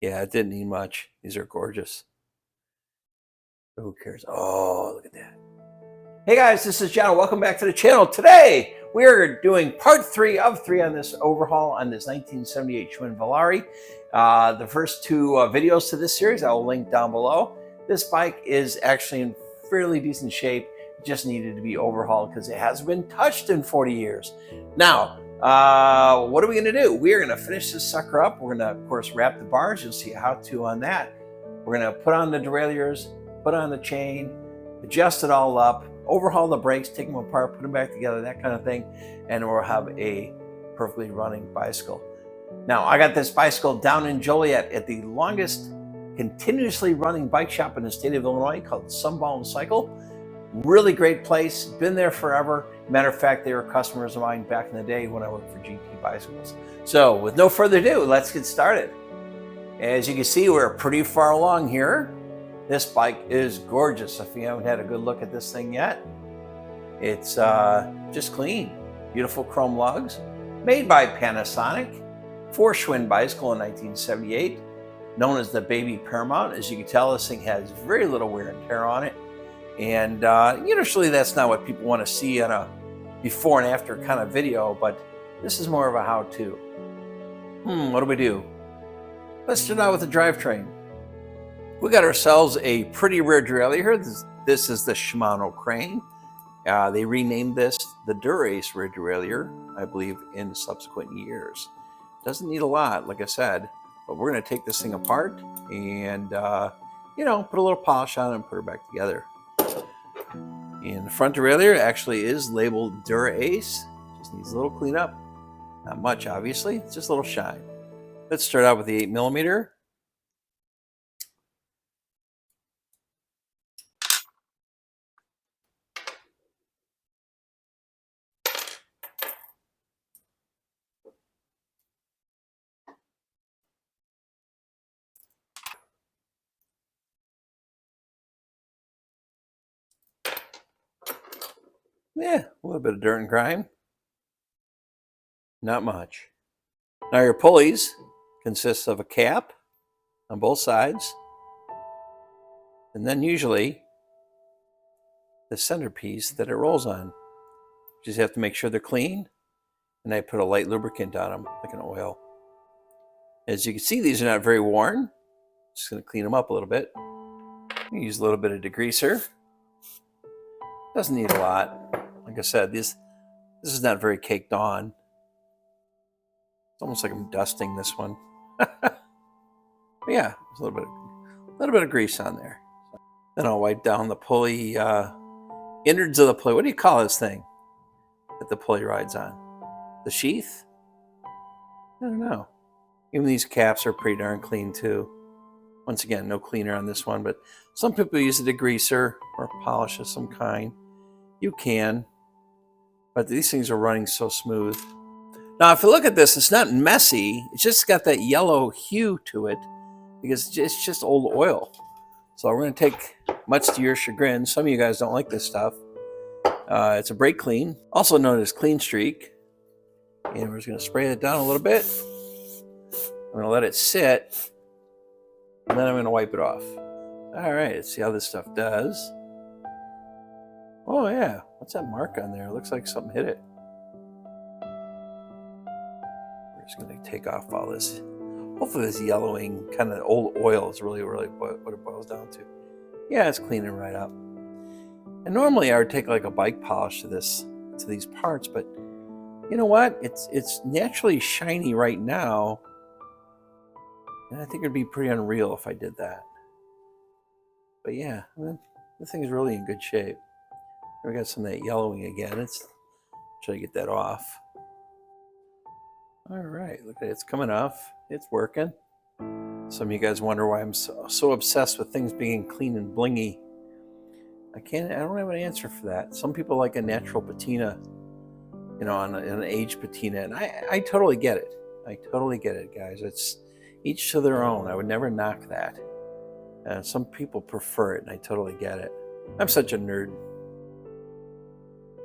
Yeah, it didn't need much. These are gorgeous. Who cares? Oh, look at that. Hey guys, this is John. Welcome back to the channel. Today, we are doing part 3 of 3 on this overhaul on this 1978 Schwinn Volare. The first two videos to this series I will link down below. This bike is actually in fairly decent shape. It just needed to be overhauled because it hasn't been touched in 40 years. Now, what are we going to do? We are going to finish this sucker up. We're going to, of course, wrap the bars. You'll see a how-to on that. We're going to put on the derailleurs, put on the chain, adjust it all up, overhaul the brakes, take them apart, put them back together, that kind of thing, and we'll have a perfectly running bicycle. Now, I got this bicycle down in Joliet at the longest continuously running bike shop in the state of Illinois called Sunbound Cycle. Really great place, been there forever. Matter of fact, they were customers of mine back in the day when I worked for GT Bicycles. So with no further ado, let's get started. As you can see, we're pretty far along here. This bike is gorgeous. If you haven't had a good look at this thing yet, it's just clean. Beautiful chrome lugs, made by Panasonic for Schwinn Bicycle in 1978, known as the Baby Paramount. As you can tell, this thing has very little wear and tear on it. And usually that's not what people want to see on a before and after kind of video, but this is more of a how-to. What do we do? Let's start out with the drivetrain. We got ourselves a pretty rare derailleur here. This is the Shimano crane. They renamed this the Durace rear derailleur, I believe, in subsequent years. Doesn't need a lot, like I said, but we're going to take this thing apart and, put a little polish on it and put it back together. And the front derailleur actually is labeled Durace. Just needs a little cleanup. Not much, obviously. It's just a little shine. Let's start out with the 8mm. Yeah, a little bit of dirt and grime. Not much. Now your pulleys consist of a cap on both sides, and then usually the centerpiece that it rolls on. You just have to make sure they're clean, and I put a light lubricant on them, like an oil. As you can see, these are not very worn. Just going to clean them up a little bit. Use a little bit of degreaser. Doesn't need a lot. Like I said, this is not very caked on. It's almost like I'm dusting this one. But yeah, there's a little bit of grease on there. Then I'll wipe down the pulley, innards of the pulley. What do you call this thing that the pulley rides on? The sheath? I don't know. Even these caps are pretty darn clean too. Once again, no cleaner on this one, but some people use a degreaser or polish of some kind. You can, but these things are running so smooth. Now, if you look at this, it's not messy. It's just got that yellow hue to it because it's just old oil. So we're going to take, much to your chagrin, some of you guys don't like this stuff. It's a brake clean, also known as clean streak. And we're just going to spray it down a little bit. I'm going to let it sit, and then I'm going to wipe it off. All right, let's see how this stuff does. Oh yeah, what's that mark on there? It looks like something hit it. We're just going to take off all this. Hopefully this yellowing kind of old oil is really what it boils down to. Yeah, it's cleaning right up. And normally I would take like a bike polish to these parts, but you know what? It's naturally shiny right now, and I think it'd be pretty unreal if I did that. But yeah, the thing's really in good shape. We got some of that yellowing again. Let's try to get that off. All right, look at it. It's coming off. It's working. Some of you guys wonder why I'm so obsessed with things being clean and blingy. I don't have an answer for that. Some people like a natural patina, on an aged patina, and I totally get it. I totally get it, guys. It's each to their own. I would never knock that. Some people prefer it, and I totally get it. I'm such a nerd.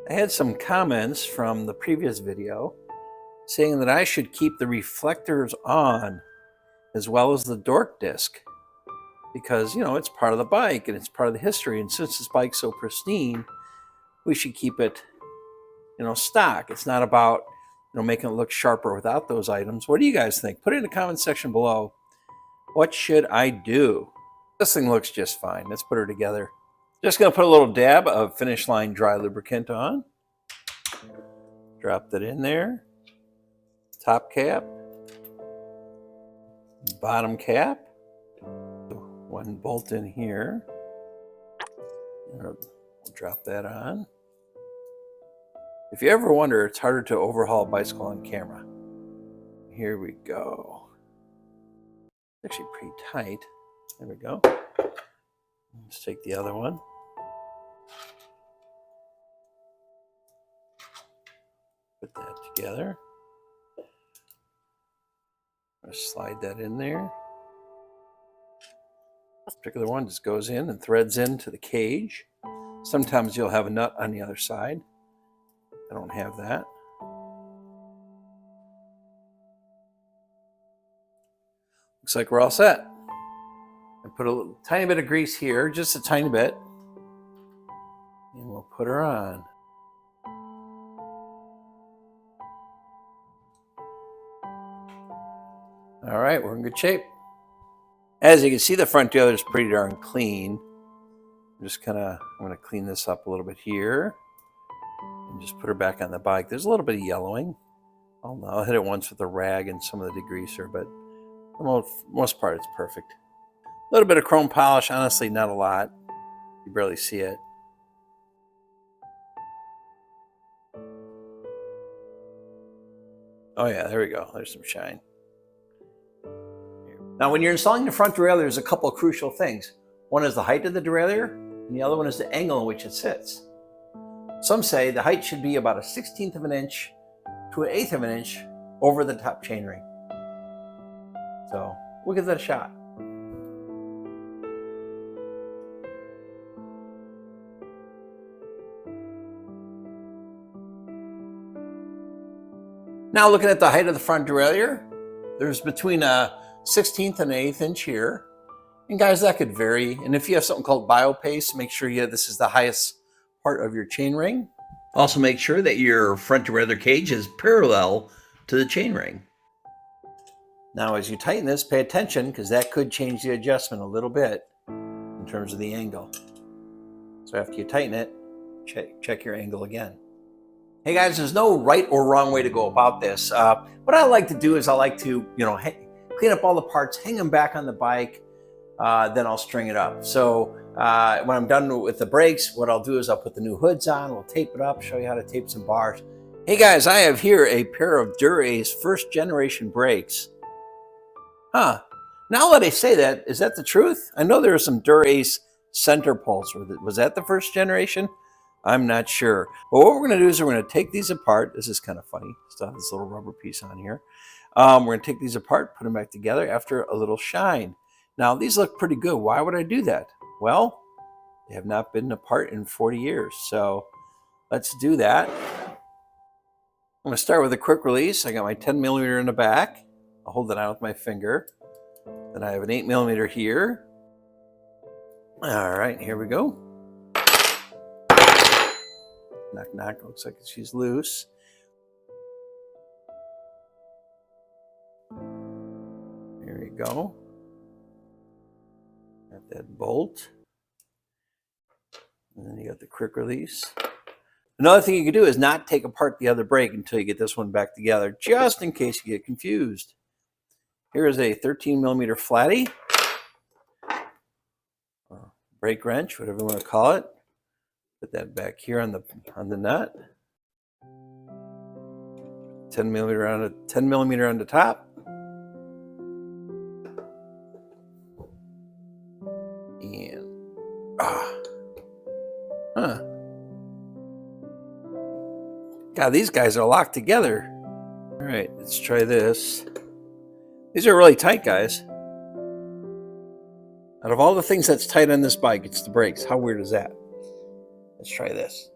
I had some comments from the previous video saying that I should keep the reflectors on as well as the dork disc, because, you know, it's part of the bike and it's part of the history. And since this bike's so pristine, we should keep it, you know, stock. It's not about, you know, making it look sharper without those items. What do you guys think? Put it in the comment section below. What should I do? This thing looks just fine. Let's put her together. Just gonna put a little dab of Finish Line dry lubricant on. Drop that in there. Top cap. Bottom cap. One bolt in here. We'll drop that on. If you ever wonder, it's harder to overhaul a bicycle on camera. Here we go. It's actually pretty tight. There we go. Let's take the other one. Put that together. Just slide that in there. This particular one just goes in and threads into the cage. Sometimes you'll have a nut on the other side. I don't have that. Looks like we're all set. I put a little, tiny bit of grease here, just a tiny bit. And we'll put her on. All right, we're in good shape. As you can see, the front derailleur is pretty darn clean. I'm gonna clean this up a little bit here. And just put her back on the bike. There's a little bit of yellowing. I'll hit it once with a rag and some of the degreaser, but for the most part, it's perfect. A little bit of chrome polish, honestly, not a lot. You barely see it. Oh yeah, there we go. There's some shine. Now, when you're installing the front derailleur, there's a couple of crucial things. One is the height of the derailleur, and the other one is the angle in which it sits. Some say the height should be about a 1/16 of an inch to an 1/8 of an inch over the top chainring. So we'll give that a shot. Now, looking at the height of the front derailleur, there's between a 1/16 and an 1/8 inch here. And guys, that could vary. And if you have something called biopace, make sure this is the highest part of your chainring. Also make sure that your front derailleur cage is parallel to the chainring. Now, as you tighten this, pay attention, because that could change the adjustment a little bit in terms of the angle. So after you tighten it, check your angle again. Hey guys, there's no right or wrong way to go about this. What I like to do is I like to, clean up all the parts, hang them back on the bike, then I'll string it up. So when I'm done with the brakes, what I'll do is I'll put the new hoods on, we'll tape it up, show you how to tape some bars. Hey guys, I have here a pair of derailleurs first generation brakes. Huh, now that I say that, is that the truth? I know there are some derailleurs center pulse. Was that the first generation? I'm not sure. But what we're going to do is we're going to take these apart. This is kind of funny. Still have this little rubber piece on here. We're going to take these apart, put them back together after a little shine. Now, these look pretty good. Why would I do that? Well, they have not been apart in 40 years. So let's do that. I'm going to start with a quick release. I got my 10mm in the back. I'll hold it out with my finger. Then I have an 8mm here. All right, here we go. Knock, knock. Looks like she's loose. There you go. Got that bolt. And then you got the quick release. Another thing you can do is not take apart the other brake until you get this one back together, just in case you get confused. Here is a 13mm flatty. Or brake wrench, whatever you want to call it. Put that back here on the nut. 10mm on the top. And God, these guys are locked together. All right, let's try this. These are really tight, guys. Out of all the things that's tight on this bike, it's the brakes. How weird is that? Let's try this.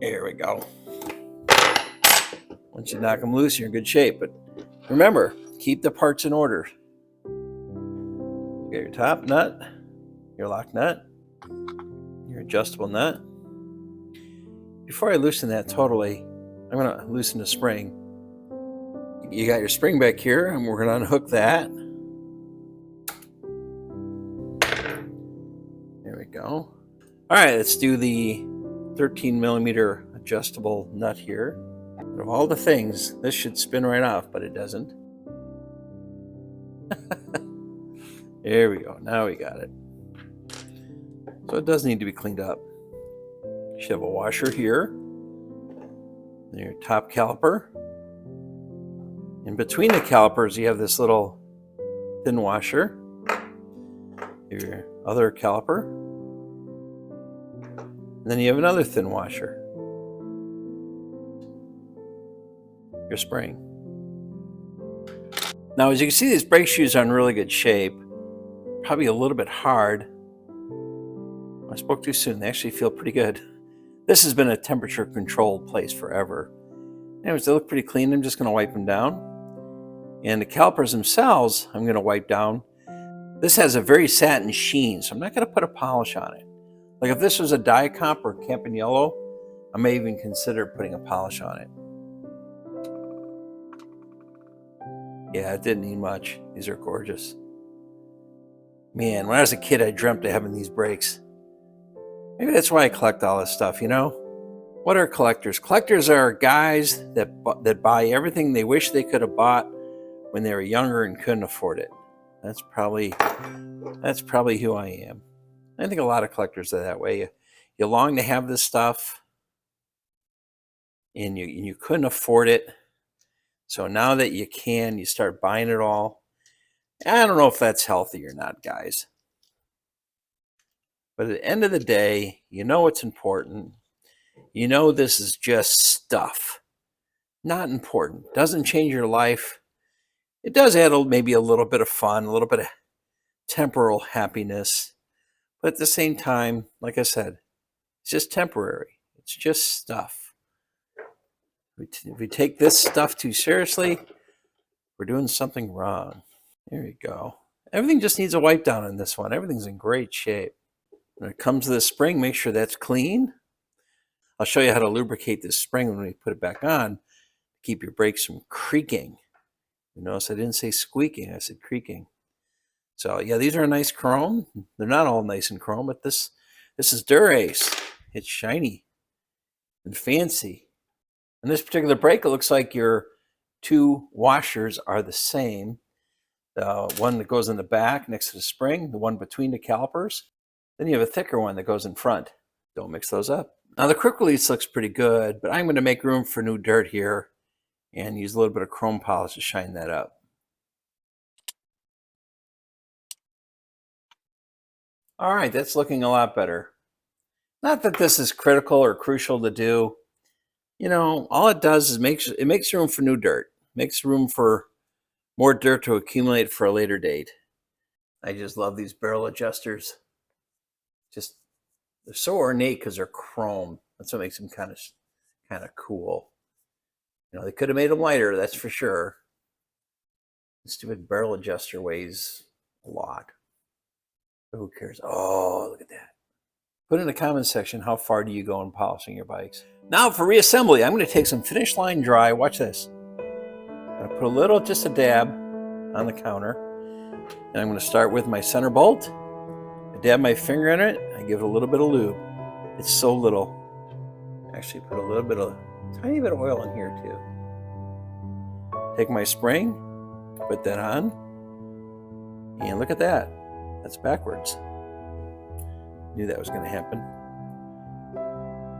There we go. Once you knock them loose, you're in good shape. But remember, keep the parts in order. You got your top nut, your lock nut, your adjustable nut. Before I loosen that totally, I'm going to loosen the spring. You got your spring back here, and we're going to unhook that. There we go. All right, let's do the 13 millimeter adjustable nut here. Of all the things, this should spin right off, but it doesn't. There we go. Now we got it. So it does need to be cleaned up. You should have a washer here. And your top caliper. In between the calipers, you have this little thin washer. Your other caliper. And then you have another thin washer. Your spring. Now, as you can see, these brake shoes are in really good shape. Probably a little bit hard. I spoke too soon. They actually feel pretty good. This has been a temperature controlled place forever. Anyways, they look pretty clean. I'm just going to wipe them down. And the calipers themselves, I'm going to wipe down. This has a very satin sheen, so I'm not going to put a polish on it. Like if this was a Diacomp or Camping Yellow, I may even consider putting a polish on it. Yeah, it didn't need much. These are gorgeous. Man, when I was a kid, I dreamt of having these brakes. Maybe that's why I collect all this stuff, you know? What are collectors? Collectors are guys that buy everything they wish they could have bought when they were younger and couldn't afford it. That's probably who I am. I think a lot of collectors are that way. You long to have this stuff, and you couldn't afford it. So now that you can, you start buying it all. I don't know if that's healthy or not, guys. But at the end of the day, you know what's important. You know this is just stuff. Not important. Doesn't change your life. It does add maybe a little bit of fun, a little bit of temporal happiness. But at the same time, like I said, it's just temporary. It's just stuff. If we take this stuff too seriously, we're doing something wrong. There you go. Everything just needs a wipe down on this one. Everything's in great shape. When it comes to the spring, make sure that's clean. I'll show you how to lubricate this spring when we put it back on to keep your brakes from creaking. You notice I didn't say squeaking, I said creaking. So yeah, these are a nice chrome. They're not all nice and chrome, but this is Durace. It's shiny and fancy. In this particular brake, it looks like your two washers are the same. The one that goes in the back next to the spring, the one between the calipers. Then you have a thicker one that goes in front. Don't mix those up. Now the quick release looks pretty good, but I'm going to make room for new dirt here and use a little bit of chrome polish to shine that up. All right, that's looking a lot better. Not that this is critical or crucial to do. You know, all it does is it makes room for new dirt. Makes room for more dirt to accumulate for a later date. I just love these barrel adjusters. They're so ornate because they're chrome. That's what makes them kind of cool. You know, they could have made them lighter, that's for sure. The stupid barrel adjuster weighs a lot. But who cares? Oh, look at that. Put in the comment section, how far do you go in polishing your bikes? Now for reassembly, I'm going to take some finish line dry. Watch this. I'm going to put a little, just a dab on the counter. And I'm going to start with my center bolt. I dab my finger in it. I give it a little bit of lube. It's so little. Actually put a tiny bit of oil in here too. Take my spring, put that on. And look at that. That's backwards. Knew that was going to happen.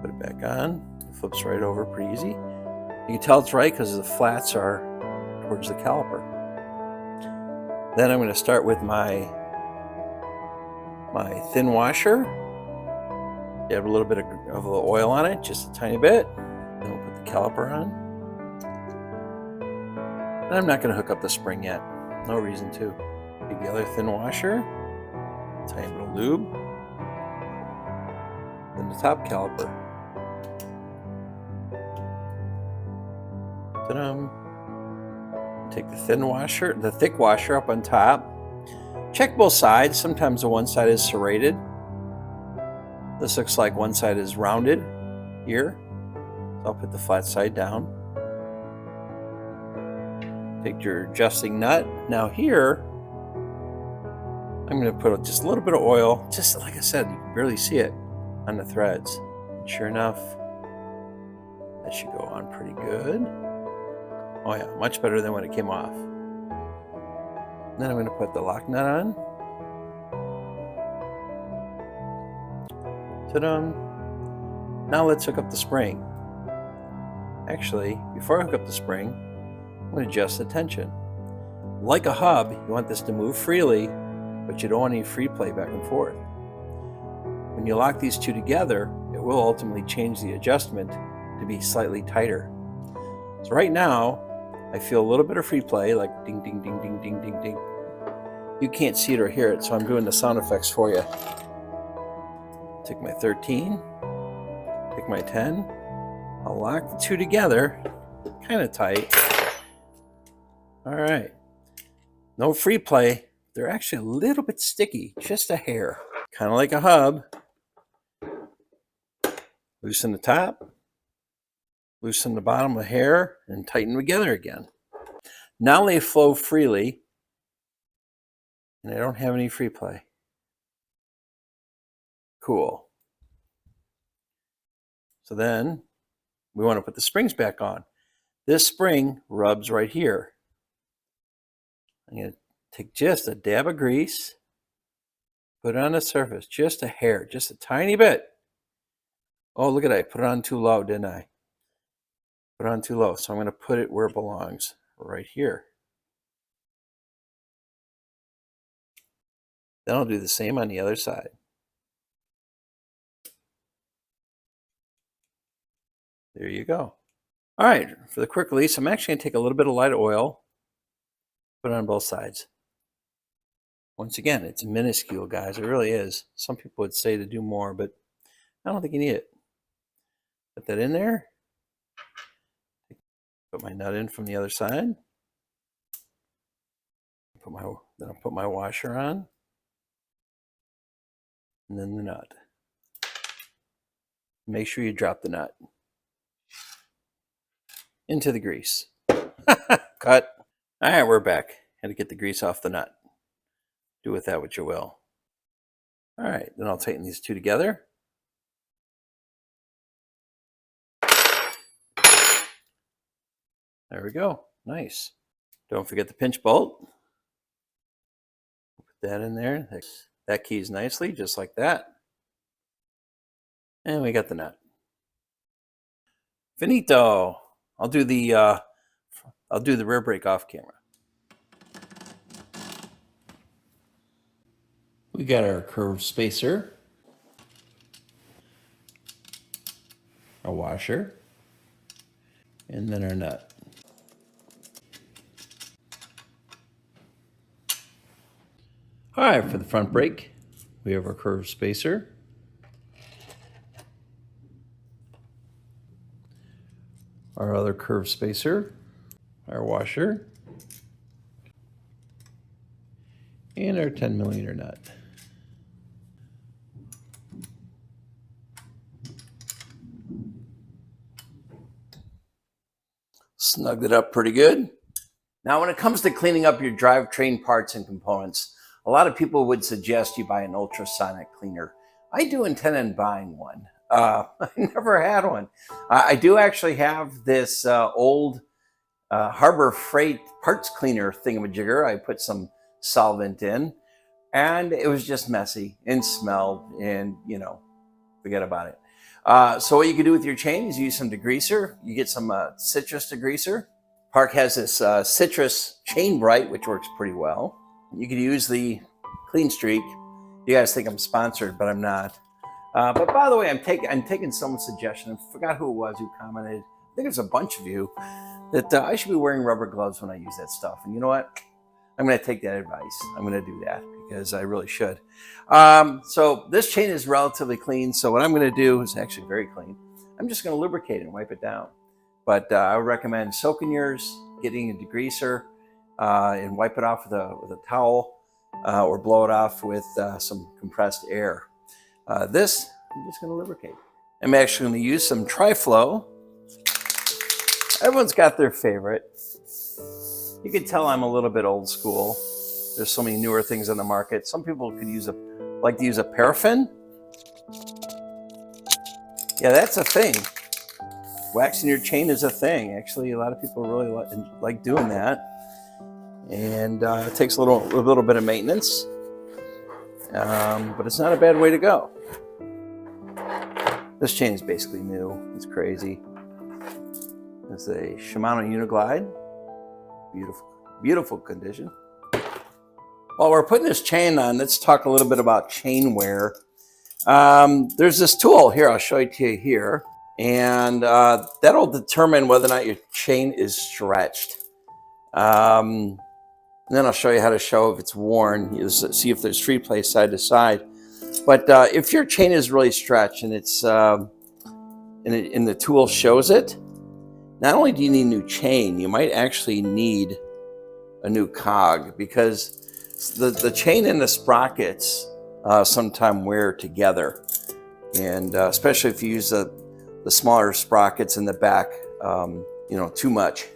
Put it back on. It flips right over pretty easy. You can tell it's right because the flats are towards the caliper. Then I'm going to start with my thin washer. Dab a little bit of the oil on it, just a tiny bit. Then we'll put the caliper on. And I'm not going to hook up the spring yet. No reason to. Take the other thin washer. Tiny bit of lube. Then the top caliper. Ta-dum. Take the thick washer up on top. Check both sides. Sometimes the one side is serrated. This looks like one side is rounded here. So I'll put the flat side down. Take your adjusting nut. Now here, I'm going to put just a little bit of oil, just like I said, you can barely see it on the threads. And sure enough, that should go on pretty good. Oh yeah, much better than when it came off. Then I'm going to put the lock nut on. Ta-da! Now let's hook up the spring. Actually, before I hook up the spring, I'm going to adjust the tension. Like a hub, you want this to move freely, but you don't want any free play back and forth. When you lock these two together, it will ultimately change the adjustment to be slightly tighter. So right now, I feel a little bit of free play, like ding, ding, ding, ding, ding, ding, ding. You can't see it or hear it, so I'm doing the sound effects for you. Take my 13, take my 10, I'll lock the two together, kind of tight. All right, no free play. They're actually a little bit sticky, just a hair. Kind of like a hub. Loosen the top, loosen the bottom of the hair, and tighten together again. Now they flow freely, and I don't have any free play. Cool. So then we want to put the springs back on. This spring rubs right here. I'm going to take just a dab of grease, put it on the surface, just a hair, just a tiny bit. Oh, look at that. I put it on too low, didn't I? Put it on too low. So I'm going to put it where it belongs, right here. Then I'll do the same on the other side. There you go. All right, for the quick release, I'm actually going to take a little bit of light oil, put it on both sides. Once again, it's minuscule, guys. It really is. Some people would say to do more, but I don't think you need it. Put that in there. Put my nut in from the other side. Then I'll put my washer on. And then the nut. Make sure you drop the nut into the grease. Cut. All right, we're back. Had to get the grease off the nut. Do with that what you will. All right, then I'll tighten these two together. There we go. Nice. Don't forget the pinch bolt. Put that in there. That keys nicely, just like that. And we got the nut. Finito. I'll do the rear brake off camera. We got our curved spacer, our washer, and then our nut. All right, for the front brake, we have our curved spacer, our other curved spacer, our washer, and our 10mm nut. Snugged it up pretty good. Now, when it comes to cleaning up your drivetrain parts and components, a lot of people would suggest you buy an ultrasonic cleaner. I do intend on buying one. I never had one. I do actually have this old Harbor Freight parts cleaner thingamajigger. I put some solvent in, and it was just messy and smelled, and forget about it. So what you can do with your chain is use some degreaser. You get some citrus degreaser. Park has this citrus chain bright, which works pretty well. You could use the Clean Streak. You guys think I'm sponsored, but I'm not. But by the way, I'm taking someone's suggestion. I forgot who it was who commented. I think there's a bunch of you that I should be wearing rubber gloves when I use that stuff. And you know what? I'm going to take that advice. I'm going to do that because I really should. So this chain is relatively clean. So what I'm going to do is actually very clean. I'm just going to lubricate it and wipe it down. But I would recommend soaking yours, getting a degreaser, and wipe it off with a towel or blow it off with some compressed air. This, I'm just going to lubricate. I'm actually going to use some Tri-Flow. Everyone's got their favorite. You can tell I'm a little bit old school. There's so many newer things on the market. Some people could like to use a paraffin. Yeah, that's a thing. Waxing your chain is a thing. Actually, a lot of people really like doing that. And it takes a little bit of maintenance. But it's not a bad way to go. This chain is basically new. It's crazy. It's a Shimano Uniglide. Beautiful, beautiful condition. While we're putting this chain on, let's talk a little bit about chain wear. There's this tool here, I'll show it to you here. And that'll determine whether or not your chain is stretched. And then I'll show you how to show if it's worn. You see if there's free play side to side. But if your chain is really stretched and it's and the tool shows it, not only do you need a new chain, you might actually need a new cog, because the chain and the sprockets sometimes wear together, and especially if you use the smaller sprockets in the back, too much.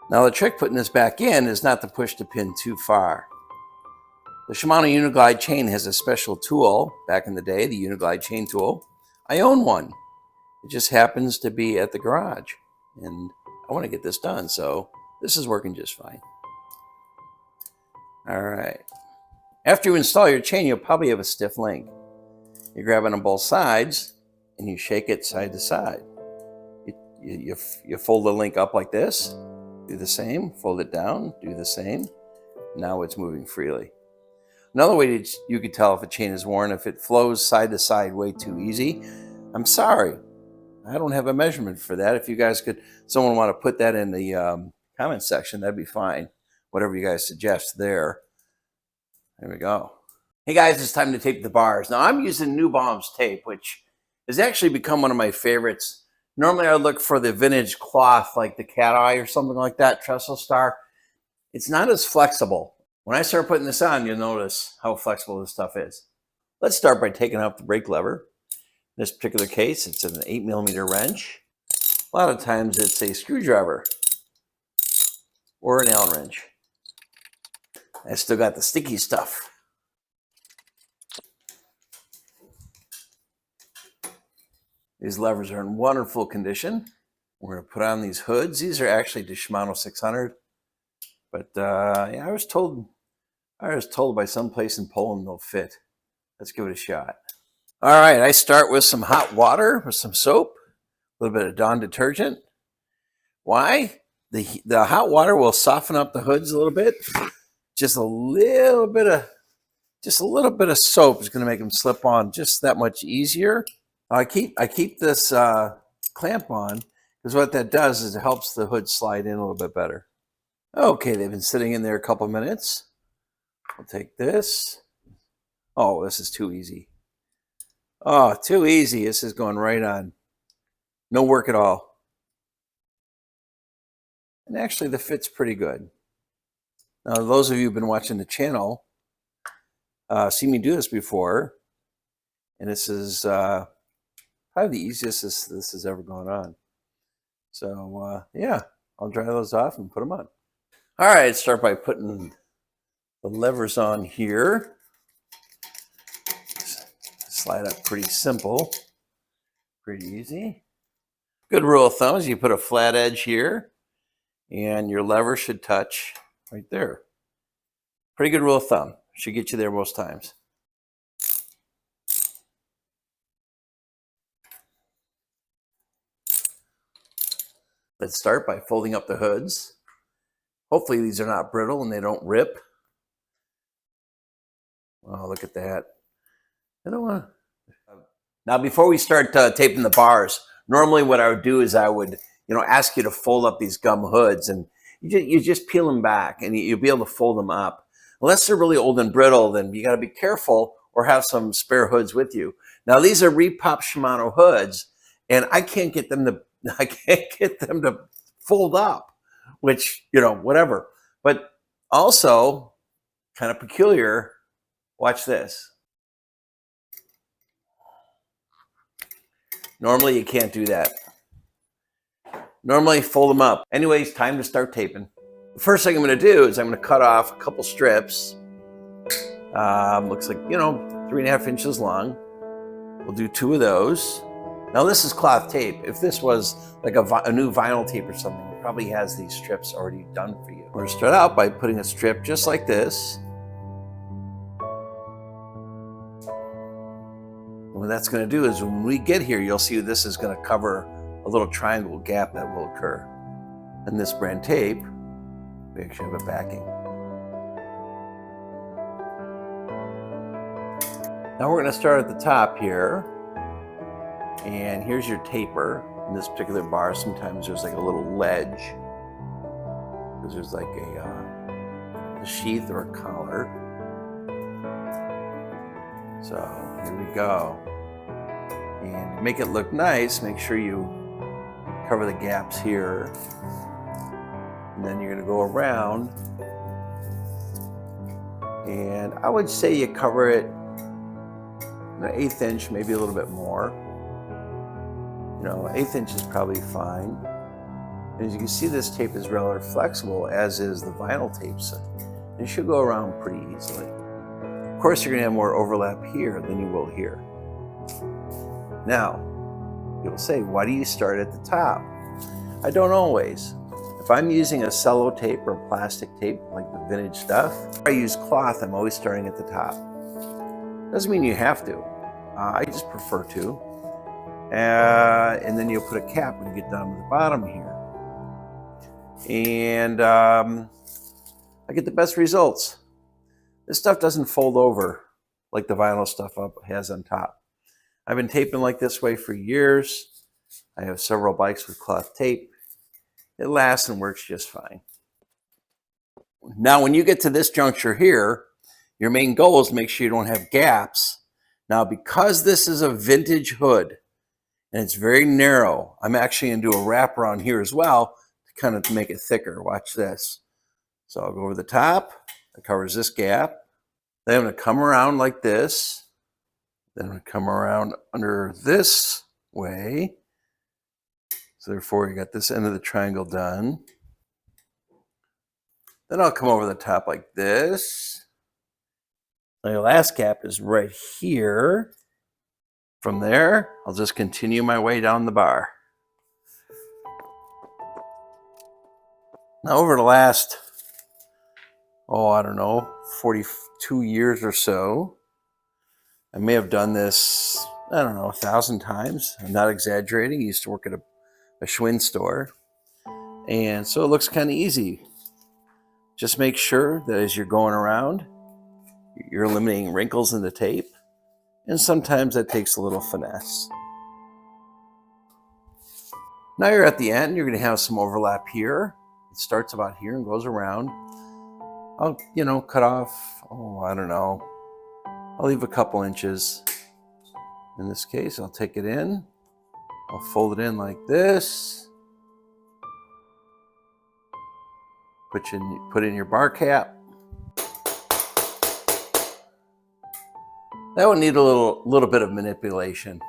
Now the trick putting this back in is not to push the pin too far. The Shimano Uniglide chain has a special tool, back in the day, the Uniglide chain tool. I own one. It just happens to be at the garage, and I want to get this done, so this is working just fine. All right. After you install your chain, you'll probably have a stiff link. You grab it on both sides, and you shake it side to side. You fold the link up like this, do the same, fold it down, do the same. Now it's moving freely. Another way you could tell if a chain is worn, if it flows side to side way too easy. I'm sorry, I don't have a measurement for that. If you guys someone want to put that in the comment section, that'd be fine. Whatever you guys suggest there. There we go. Hey guys, it's time to tape the bars. Now I'm using New Balance tape, which has actually become one of my favorites. Normally I would look for the vintage cloth like the Cat Eye or something like that, Trestle Star. It's not as flexible. When I start putting this on, you'll notice how flexible this stuff is. Let's start by taking out the brake lever. In this particular case, it's an 8mm wrench. A lot of times it's a screwdriver or an Allen wrench. I still got the sticky stuff. These levers are in wonderful condition. We're going to put on these hoods. These are actually the Shimano 600. But yeah, I was told by some place in Poland they'll fit. Let's give it a shot. All right, I start with some hot water with some soap, a little bit of Dawn detergent. Why? The hot water will soften up the hoods a little bit. Just a little bit of soap is going to make them slip on just that much easier. I keep this clamp on because what that does is it helps the hood slide in a little bit better. Okay, they've been sitting in there a couple minutes. I'll take this. Oh, this is too easy. Oh, too easy. This is going right on. No work at all. And actually, the fit's pretty good. Now, those of you who've been watching the channel see me do this before. And this is probably the easiest this has ever gone on. So, yeah, I'll dry those off and put them on. All right, start by putting the levers on here. Slide up pretty simple, pretty easy. Good rule of thumb is you put a flat edge here and your lever should touch right there. Pretty good rule of thumb. Should get you there most times. Let's start by folding up the hoods. Hopefully these are not brittle and they don't rip. Oh, look at that. I don't want to. Now, before we start taping the bars, normally what I would do is I would, ask you to fold up these gum hoods, and you just peel them back, and you'll be able to fold them up. Unless they're really old and brittle, then you got to be careful or have some spare hoods with you. Now, these are repop Shimano hoods, and I can't get them to fold up, which, whatever. But also kind of peculiar. Watch this. Normally you can't do that. Normally fold them up. Anyways, time to start taping. The first thing I'm going to do is I'm going to cut off a couple strips. Looks like, 3.5 inches long. We'll do 2 of those. Now this is cloth tape. If this was like a new vinyl tape or something, it probably has these strips already done for you. We're going to start out by putting a strip just like this. What that's going to do is when we get here, you'll see this is going to cover a little triangle gap that will occur. And this brand tape, we actually have a backing. Now we're going to start at the top here. And here's your taper. In this particular bar, sometimes there's like a little ledge, because there's like a sheath or a collar. So here we go. And to make it look nice, make sure you cover the gaps here. And then you're going to go around. And I would say you cover it an 1/8 inch, maybe a little bit more. 1/8 inch is probably fine. And as you can see, this tape is rather flexible, as is the vinyl tape. So it should go around pretty easily. Of course, you're going to have more overlap here than you will here. Now, you'll say, why do you start at the top? I don't always. If I'm using a cello tape or plastic tape, like the vintage stuff, if I use cloth, I'm always starting at the top. Doesn't mean you have to. I just prefer to. And then you'll put a cap when you get down to the bottom here. And I get the best results. This stuff doesn't fold over like the vinyl stuff up has on top. I've been taping like this way for years. I have several bikes with cloth tape. It lasts and works just fine. Now, when you get to this juncture here, your main goal is to make sure you don't have gaps. Now, because this is a vintage hood and it's very narrow, I'm actually going to do a wrap around here as well to kind of make it thicker. Watch this. So I'll go over the top. It covers this gap. Then I'm going to come around like this. Then I'm going to come around under this way. So therefore, you got this end of the triangle done. Then I'll come over the top like this. My last gap is right here. From there, I'll just continue my way down the bar. Now over the last, I don't know, 42 years or so, I may have done this, 1,000 times. I'm not exaggerating. I used to work at a Schwinn store. And so it looks kind of easy. Just make sure that as you're going around, you're eliminating wrinkles in the tape. And sometimes that takes a little finesse. Now you're at the end. You're going to have some overlap here. It starts about here and goes around. I'll, cut off, I don't know. I'll leave a couple inches. In this case, I'll take it in. I'll fold it in like this. Put in your bar cap. That would need a little bit of manipulation.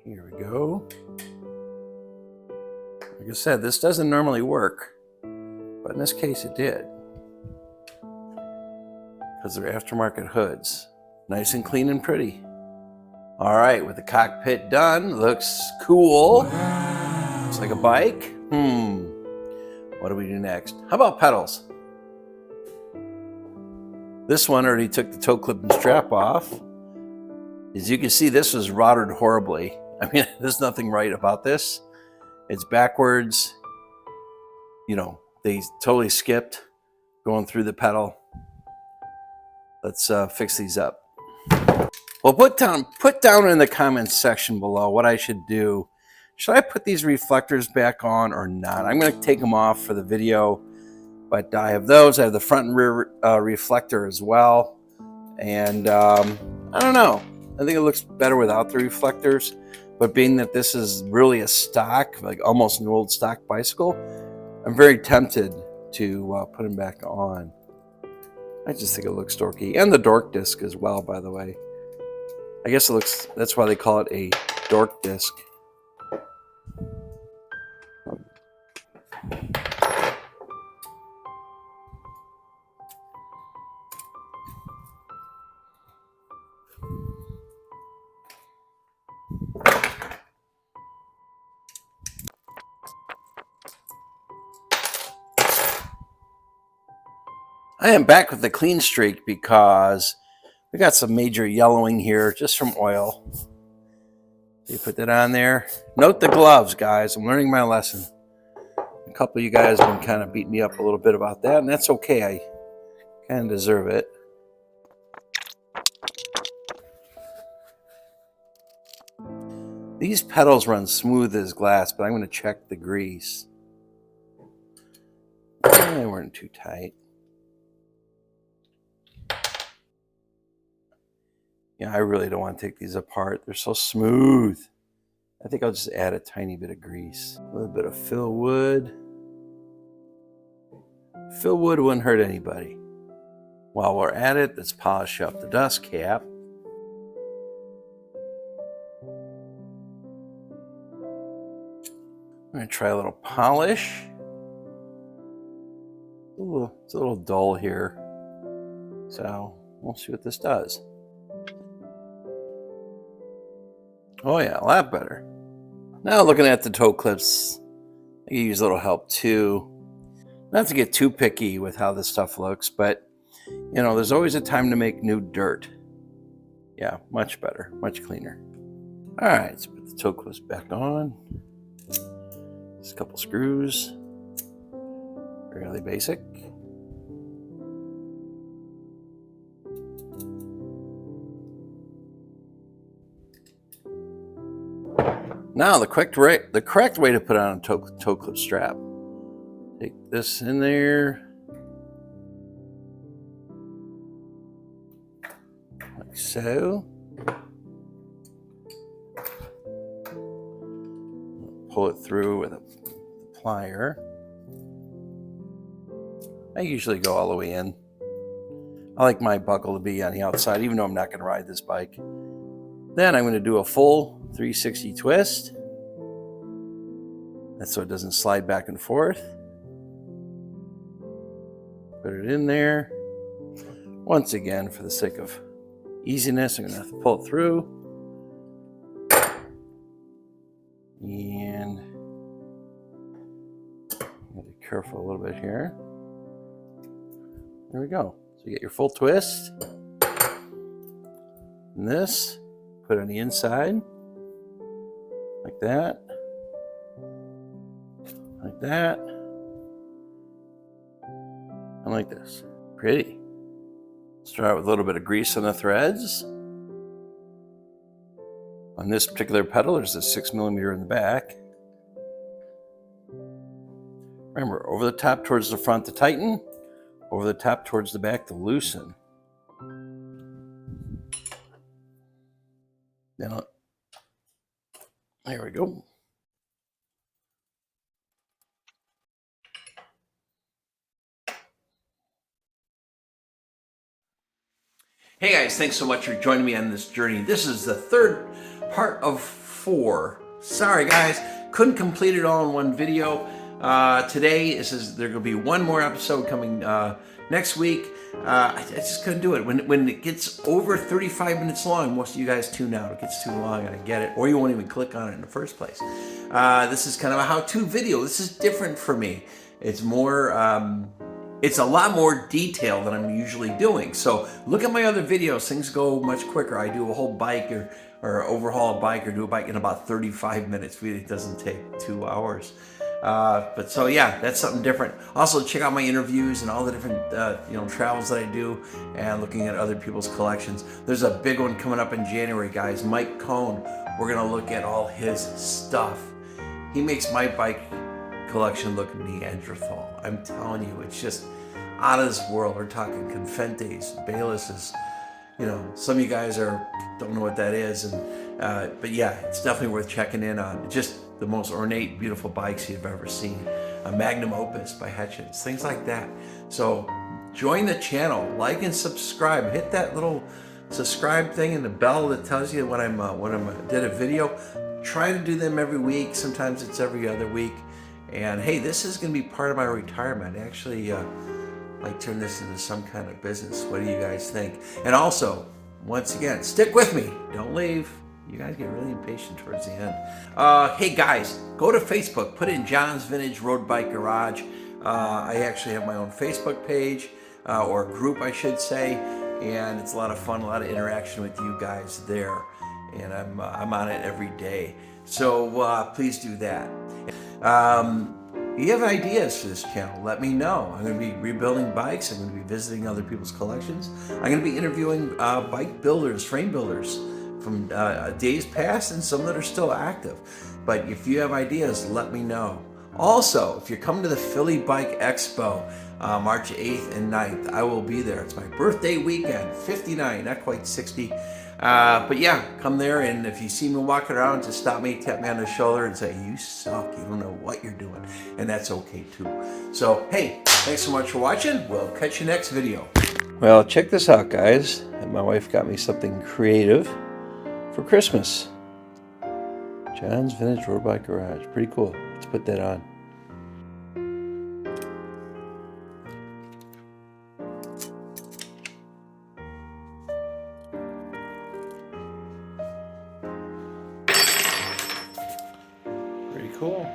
Here we go. Like I said, this doesn't normally work, but in this case it did. Because they're aftermarket hoods. Nice and clean and pretty. All right, with the cockpit done, looks cool. Wow. Looks like a bike. What do we do next? How about pedals? This one already took the toe clip and strap off. As you can see, this was rotted horribly. I mean, there's nothing right about this. It's backwards. They totally skipped going through the pedal. Let's fix these up. Well, put down in the comments section below what I should do Should I put these reflectors back on or not? I'm going to take them off for the video, but I have those. I have the front and rear reflector as well. And I don't know. I think it looks better without the reflectors. But being that this is really a stock, like almost an old stock bicycle, I'm very tempted to put them back on. I just think it looks dorky. And the dork disc as well, by the way. I guess it looks, that's why they call it a dork disc. I am back with the clean streak because we got some major yellowing here just from oil. So you put that on there. Note the gloves, guys. I'm learning my lesson. A couple of you guys have been kind of beating me up a little bit about that, and that's okay. I kind of deserve it. These pedals run smooth as glass, but I'm going to check the grease. They weren't too tight. Yeah, I really don't want to take these apart. They're so smooth. I think I'll just add a tiny bit of grease. A little bit of fill wood. Fill wood wouldn't hurt anybody. While we're at it, let's polish up the dust cap. I'm going to try a little polish. Ooh, it's a little dull here. So we'll see what this does. Oh yeah, a lot better. Now looking at the toe clips, I can use a little help too. Not to get too picky with how this stuff looks, but you know, there's always a time to make new dirt. Yeah, much better, much cleaner. All right, let's put the toe clips back on. Just a couple screws, fairly basic. Now the correct way to put on a toe clip strap. Take this in there, like so. Pull it through with a plier. I usually go all the way in. I like my buckle to be on the outside, even though I'm not going to ride this bike. Then I'm going to do a full 360 twist. That's so it doesn't slide back and forth. Put it in there. Once again, for the sake of easiness, I'm going to have to pull it through. And be careful a little bit here. There we go. So you get your full twist. And this, put it on the inside. Like that. Like that. And like this. Pretty. Start with a little bit of grease on the threads. On this particular pedal, there's a 6mm in the back. Remember, over the top towards the front to tighten, over the top towards the back to loosen. Now, there we go. Hey guys, thanks so much for joining me on this journey. This is the third part of 4. Sorry guys, couldn't complete it all in one video. Today, there's going to be one more episode coming next week. I just couldn't do it. When it gets over 35 minutes long, most of you guys tune out. It gets too long, I get it. Or you won't even click on it in the first place. This is kind of a how-to video. This is different for me. It's more... It's a lot more detail than I'm usually doing. So look at my other videos. Things go much quicker. I do a whole bike or overhaul a bike or do a bike in about 35 minutes. Really, it doesn't take 2 hours. But so yeah, that's something different. Also, check out my interviews and all the different travels that I do and looking at other people's collections. There's a big one coming up in January, guys. Mike Cohn. We're gonna look at all his stuff. He makes my bike collection look Neanderthal. I'm telling you, it's just out of this world. We're talking Confentes, Baylesses. You know, some of you guys don't know what that is, but yeah, it's definitely worth checking in on. Just the most ornate, beautiful bikes you've ever seen. A Magnum Opus by Hutchins, things like that. So join the channel, like and subscribe. Hit that little subscribe thing and the bell that tells you when I'm did a video. Try to do them every week. Sometimes it's every other week. And hey, this is going to be part of my retirement. Actually, might turn this into some kind of business. What do you guys think? And also, once again, stick with me. Don't leave. You guys get really impatient towards the end. Hey guys, go to Facebook. Put in John's Vintage Road Bike Garage. I actually have my own Facebook page, or group, I should say. And it's a lot of fun, a lot of interaction with you guys there. And I'm on it every day. So please do that. If you have ideas for this channel, let me know. I'm going to be rebuilding bikes. I'm going to be visiting other people's collections. I'm going to be interviewing bike builders, frame builders from days past and some that are still active. But if you have ideas, let me know. Also, if you're coming to the Philly Bike Expo, March 8th and 9th, I will be there. It's my birthday weekend, 59, not quite 60. But yeah, come there, and if you see me walking around, just stop me, tap me on the shoulder, and say, you suck, you don't know what you're doing. And that's okay too. So, hey, thanks so much for watching. We'll catch you next video. Well, check this out, guys. My wife got me something creative for Christmas. John's Vintage Road Bike Garage. Pretty cool. Let's put that on. Pretty cool.